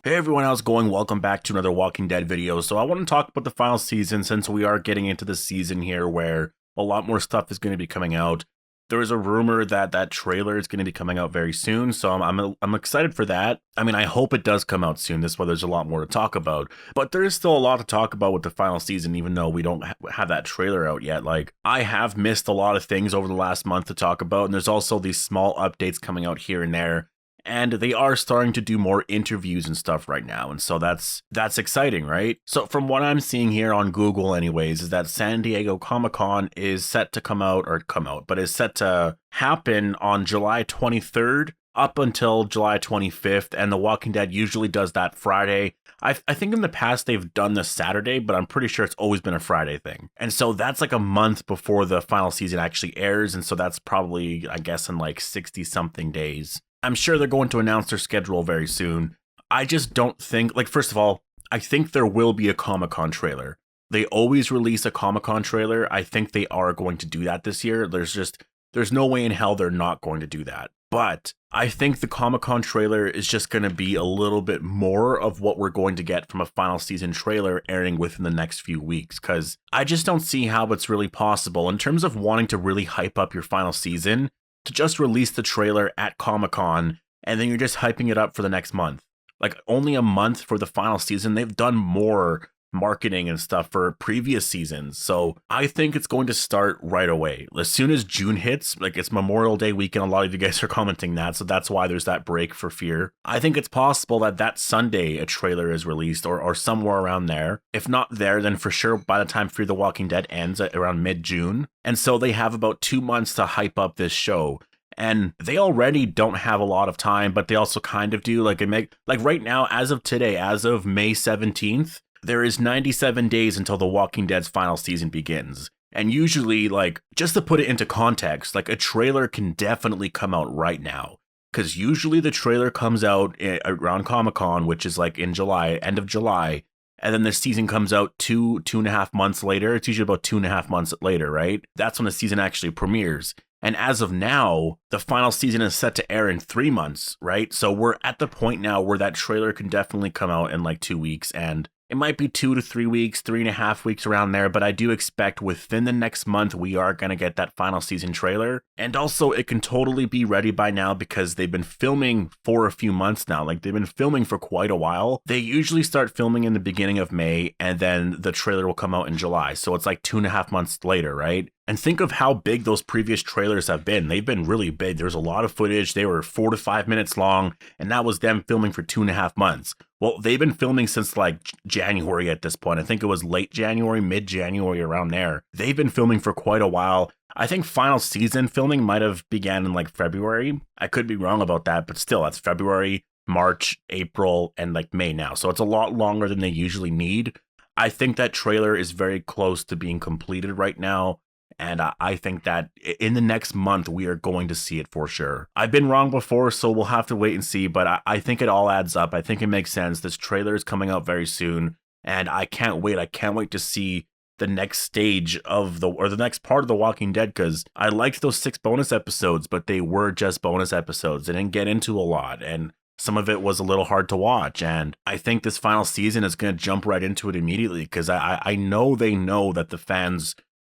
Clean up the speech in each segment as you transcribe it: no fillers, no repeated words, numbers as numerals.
Hey everyone, how's it going? Welcome back to another Walking Dead video. So I want to talk about the final season since we are getting into the season here where a lot more stuff is going to be coming out. There is a rumor that that trailer is going to be coming out very soon, so I'm excited for that. I mean, I hope it does come out soon. This way there's a lot more to talk about. But there is still a lot to talk about with the final season, even though we don't have that trailer out yet. Like, I have missed a lot of things over the last month to talk about, and there's also these small updates coming out here and there. And they are starting to do more interviews and stuff right now, and so that's exciting, right? So from what I'm seeing here on Google anyways, is that San Diego Comic-Con is set to but is set to happen on July 23rd up until July 25th, and The Walking Dead usually does that Friday. I think in the past they've done the Saturday, but I'm pretty sure it's always been a Friday thing. And so that's like a month before the final season actually airs, and so that's probably, I guess, in like 60-something days. I'm sure they're going to announce their schedule very soon. I just don't think, like, first of all, I think there will be a Comic-Con trailer. They always release a Comic-Con trailer. I think they are going to do that this year. There's no way in hell they're not going to do that. But I think the Comic-Con trailer is just going to be a little bit more of what we're going to get from a final season trailer airing within the next few weeks, because I just don't see how it's really possible in terms of wanting to really hype up your final season to just release the trailer at Comic-Con and then you're just hyping it up for the next month. Like, only a month for the final season. They've done more marketing and stuff for previous seasons. So I think it's going to start right away. As soon as June hits, like, it's Memorial Day weekend, a lot of you guys are commenting that, so that's why there's that break for Fear. I think it's possible that that Sunday a trailer is released or somewhere around there. If not there, then for sure by the time Fear the Walking Dead ends at around mid-June. And so they have about 2 months to hype up this show. And they already don't have a lot of time, but they also kind of do. Like right now, as of today, as of May 17th, there is 97 days until The Walking Dead's final season begins. And usually, like, just to put it into context, like, a trailer can definitely come out right now. Because usually the trailer comes out around Comic-Con, which is like in July, end of July. And then the season comes out two and a half months later. It's usually about 2.5 months later, right? That's when the season actually premieres. And as of now, the final season is set to air in 3 months, right? So we're at the point now where that trailer can definitely come out in like 2 weeks. And it might be 2 to 3 weeks, 3.5 weeks around there. But I do expect within the next month, we are going to get that final season trailer. And also, it can totally be ready by now because they've been filming for a few months now. Like, they've been filming for quite a while. They usually start filming in the beginning of May, and then the trailer will come out in July. So it's like 2.5 months later, right? And think of how big those previous trailers have been. They've been really big. There's a lot of footage. They were 4 to 5 minutes long, and that was them filming for 2.5 months. Well, they've been filming since like January at this point. I think it was late January, mid-January, around there. They've been filming for quite a while. I think final season filming might have began in like February. I could be wrong about that, but still, that's February, March, April, and like May now. So it's a lot longer than they usually need. I think that trailer is very close to being completed right now. And I think that in the next month, we are going to see it for sure. I've been wrong before, so we'll have to wait and see. But I think it all adds up. I think it makes sense. This trailer is coming out very soon. And I can't wait. I can't wait to see the next stage of the next part of The Walking Dead, because I liked those 6 bonus episodes, but they were just bonus episodes. They didn't get into a lot. And some of it was a little hard to watch. And I think this final season is going to jump right into it immediately, because I know they know that the fans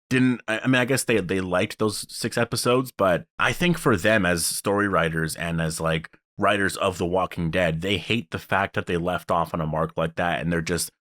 didn't. I mean, I guess they liked those 6 episodes, but I think for them as story writers and as like writers of The Walking Dead, they hate the fact that they left off on a mark like that, and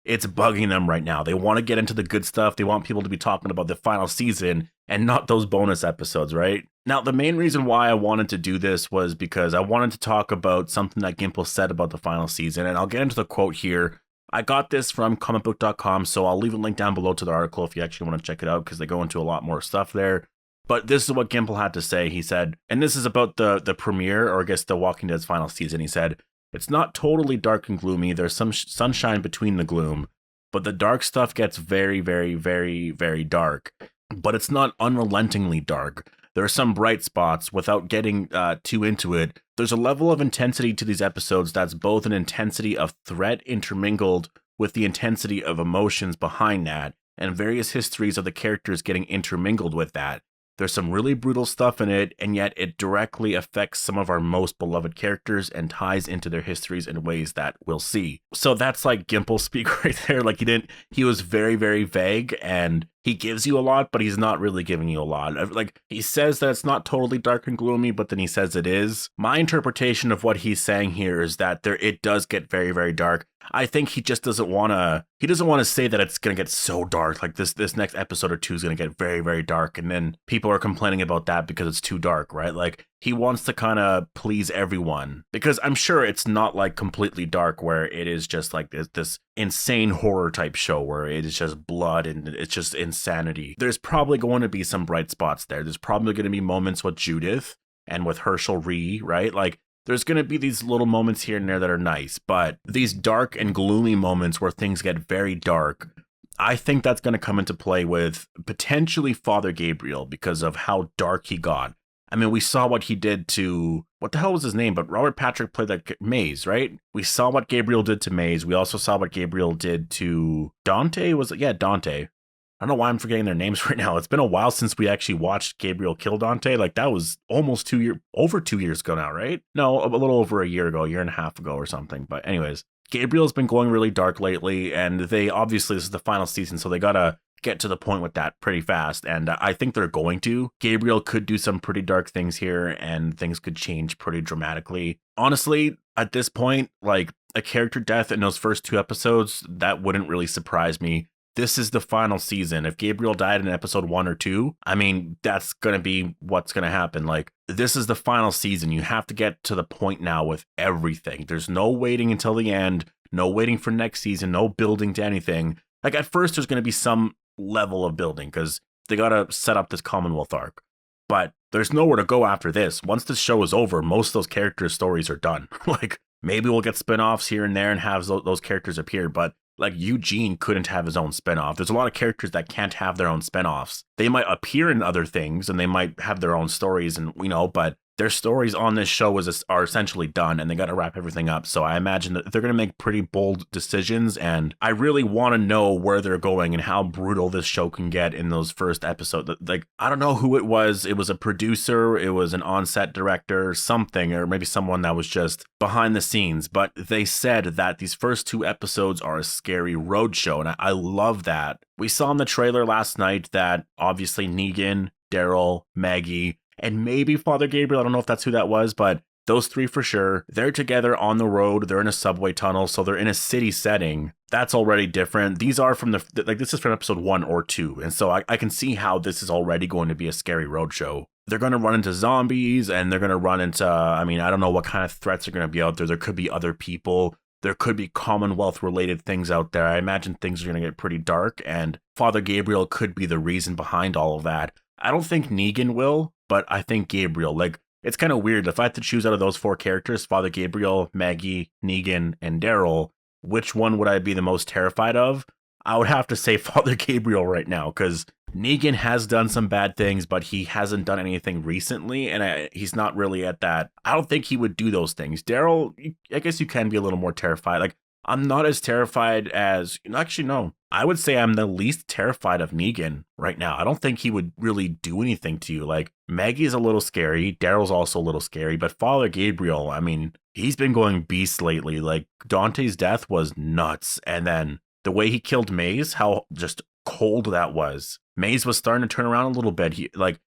it's bugging them right now. They want to get into the good stuff. They want people to be talking about the final season and not those bonus episodes, right? Now, the main reason why I wanted to do this was because I wanted to talk about something that Gimple said about the final season, and I'll get into the quote here. I got this from comicbook.com, so I'll leave a link down below to the article if you actually want to check it out, because they go into a lot more stuff there. But this is what Gimple had to say. He said, and this is about the premiere, or I guess The Walking Dead's final season. He said, "It's not totally dark and gloomy. There's some sunshine between the gloom, but the dark stuff gets very, very, very, very dark. But it's not unrelentingly dark. There are some bright spots. Without getting too into it, there's a level of intensity to these episodes that's both an intensity of threat intermingled with the intensity of emotions behind that, and various histories of the characters getting intermingled with that. There's some really brutal stuff in it, and yet it directly affects some of our most beloved characters and ties into their histories in ways that we'll see. So that's like Gimple speak right there. Like he was very, very vague, and he gives you a lot, but he's not really giving you a lot. Like, he says that it's not totally dark and gloomy, but then he says it is. My interpretation of what he's saying here is that it does get very, very dark. I think he just doesn't want to say that it's going to get so dark. Like this next episode or two is going to get very, very dark. And then people are complaining about that because it's too dark, right? Like, he wants to kind of please everyone, because I'm sure it's not like completely dark where it is just like this insane horror type show where it is just blood and it's just insanity. There's probably going to be some bright spots there. There's probably going to be moments with Judith and with Herschel Ree, right? Like, there's going to be these little moments here and there that are nice, but these dark and gloomy moments where things get very dark, I think that's going to come into play with potentially Father Gabriel because of how dark he got. I mean, we saw what he did to, what the hell was his name? But Robert Patrick played that Maze, right? We saw what Gabriel did to Maze. We also saw what Gabriel did to Dante. Was it? Yeah, Dante. I don't know why I'm forgetting their names right now. It's been a while since we actually watched Gabriel kill Dante. Like, that was almost over 2 years ago now, right? No, a little over a year and a half ago or something. But anyways, Gabriel's been going really dark lately, and they obviously, this is the final season, so they gotta get to the point with that pretty fast, and I think they're going to. Gabriel could do some pretty dark things here, and things could change pretty dramatically. Honestly, at this point, like, a character death in those first 2 episodes, that wouldn't really surprise me. This is the final season. If Gabriel died in episode 1 or 2, I mean, that's going to be what's going to happen. Like, this is the final season. You have to get to the point now with everything. There's no waiting until the end, no waiting for next season, no building to anything. Like, at first, there's going to be some level of building because they got to set up this Commonwealth arc. But there's nowhere to go after this. Once this show is over, most of those characters' stories are done. Like, maybe we'll get spinoffs here and there and have those characters appear, but like, Eugene couldn't have his own spinoff. There's a lot of characters that can't have their own spinoffs. They might appear in other things and they might have their own stories, and but their stories on this show are essentially done, and they got to wrap everything up. So I imagine that they're going to make pretty bold decisions, and I really want to know where they're going and how brutal this show can get in those first episodes. Like, I don't know who it was. It was a producer, it was an on-set director, something, or maybe someone that was just behind the scenes, but they said that these first 2 episodes are a scary roadshow, and I love that. We saw in the trailer last night that obviously Negan, Daryl, Maggie, and maybe Father Gabriel, I don't know if that's who that was, but those 3 for sure. They're together on the road. They're in a subway tunnel, so they're in a city setting. That's already different. These are from this is from episode 1 or 2, and so I can see how this is already going to be a scary roadshow. They're going to run into zombies, and they're going to run into, I mean, I don't know what kind of threats are going to be out there. There could be other people. There could be Commonwealth-related things out there. I imagine things are going to get pretty dark, and Father Gabriel could be the reason behind all of that. I don't think Negan will, but I think Gabriel. Like, it's kind of weird. If I had to choose out of those 4 characters, Father Gabriel, Maggie, Negan, and Daryl, which one would I be the most terrified of? I would have to say Father Gabriel right now, because Negan has done some bad things, but he hasn't done anything recently, and he's not really at that. I don't think he would do those things. Daryl, I guess you can be a little more terrified. Like, I'm not as terrified as, actually, no. I would say I'm the least terrified of Negan right now. I don't think he would really do anything to you. Like, Maggie's a little scary. Daryl's also a little scary. But Father Gabriel, I mean, he's been going beast lately. Like, Dante's death was nuts. And then the way he killed Maze, how just cold that was. Maze was starting to turn around a little bit.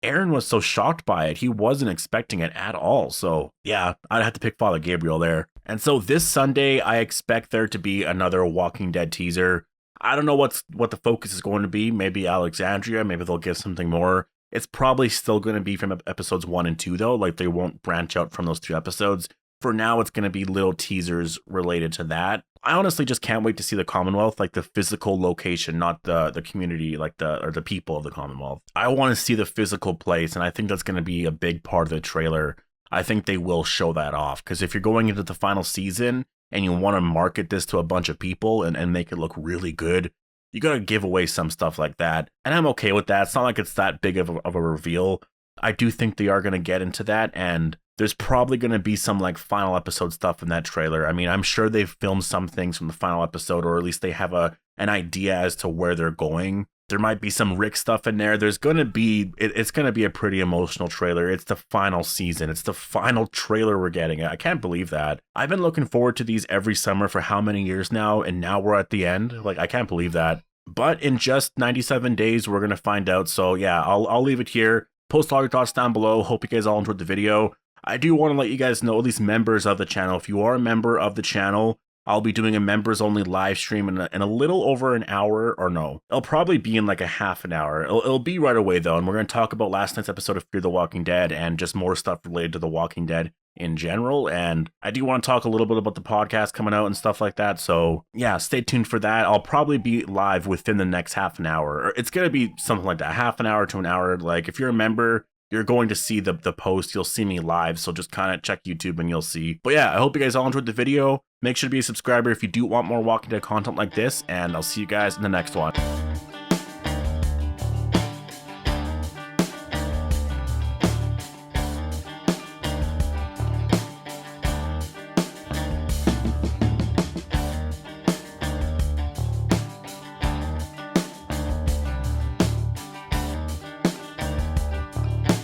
Aaron was so shocked by it. He wasn't expecting it at all. So yeah, I'd have to pick Father Gabriel there. And so this Sunday, I expect there to be another Walking Dead teaser. I don't know what the focus is going to be. Maybe Alexandria. Maybe they'll give something more. It's probably still going to be from episodes 1 and 2, though. Like, they won't branch out from those 2 episodes. For now, it's going to be little teasers related to that. I honestly just can't wait to see the Commonwealth, like the physical location, not the community, like the people of the Commonwealth. I want to see the physical place, and I think that's going to be a big part of the trailer. I think they will show that off, because if you're going into the final season and you want to market this to a bunch of people and make it look really good, you got to give away some stuff like that. And I'm okay with that. It's not like it's that big of a reveal. I do think they are going to get into that, and there's probably going to be some like final episode stuff in that trailer. I mean, I'm sure they've filmed some things from the final episode, or at least they have an idea as to where they're going. There might be some Rick stuff in there. There's going to be, it's going to be a pretty emotional trailer. It's the final season. It's the final trailer we're getting. I can't believe that. I've been looking forward to these every summer for how many years now, and now we're at the end. Like, I can't believe that. But in just 97 days, we're going to find out. So yeah, I'll leave it here. Post all your thoughts down below. Hope you guys all enjoyed the video. I do want to let you guys know, at least members of the channel, if you are a member of the channel, I'll be doing a members only live stream in a little over an hour, or no, it'll probably be in like a half an hour. It'll be right away though, and we're going to talk about last night's episode of Fear the Walking Dead and just more stuff related to The Walking Dead in general. And I do want to talk a little bit about the podcast coming out and stuff like that. So yeah, stay tuned for that. I'll probably be live within the next half an hour. It's going to be something like that, half an hour to an hour. Like if you're a member, you're going to see the post. You'll see me live, so just kind of check YouTube and you'll see. But yeah, I hope you guys all enjoyed the video. Make sure to be a subscriber if you do want more Walking Dead content like this, and I'll see you guys in the next one.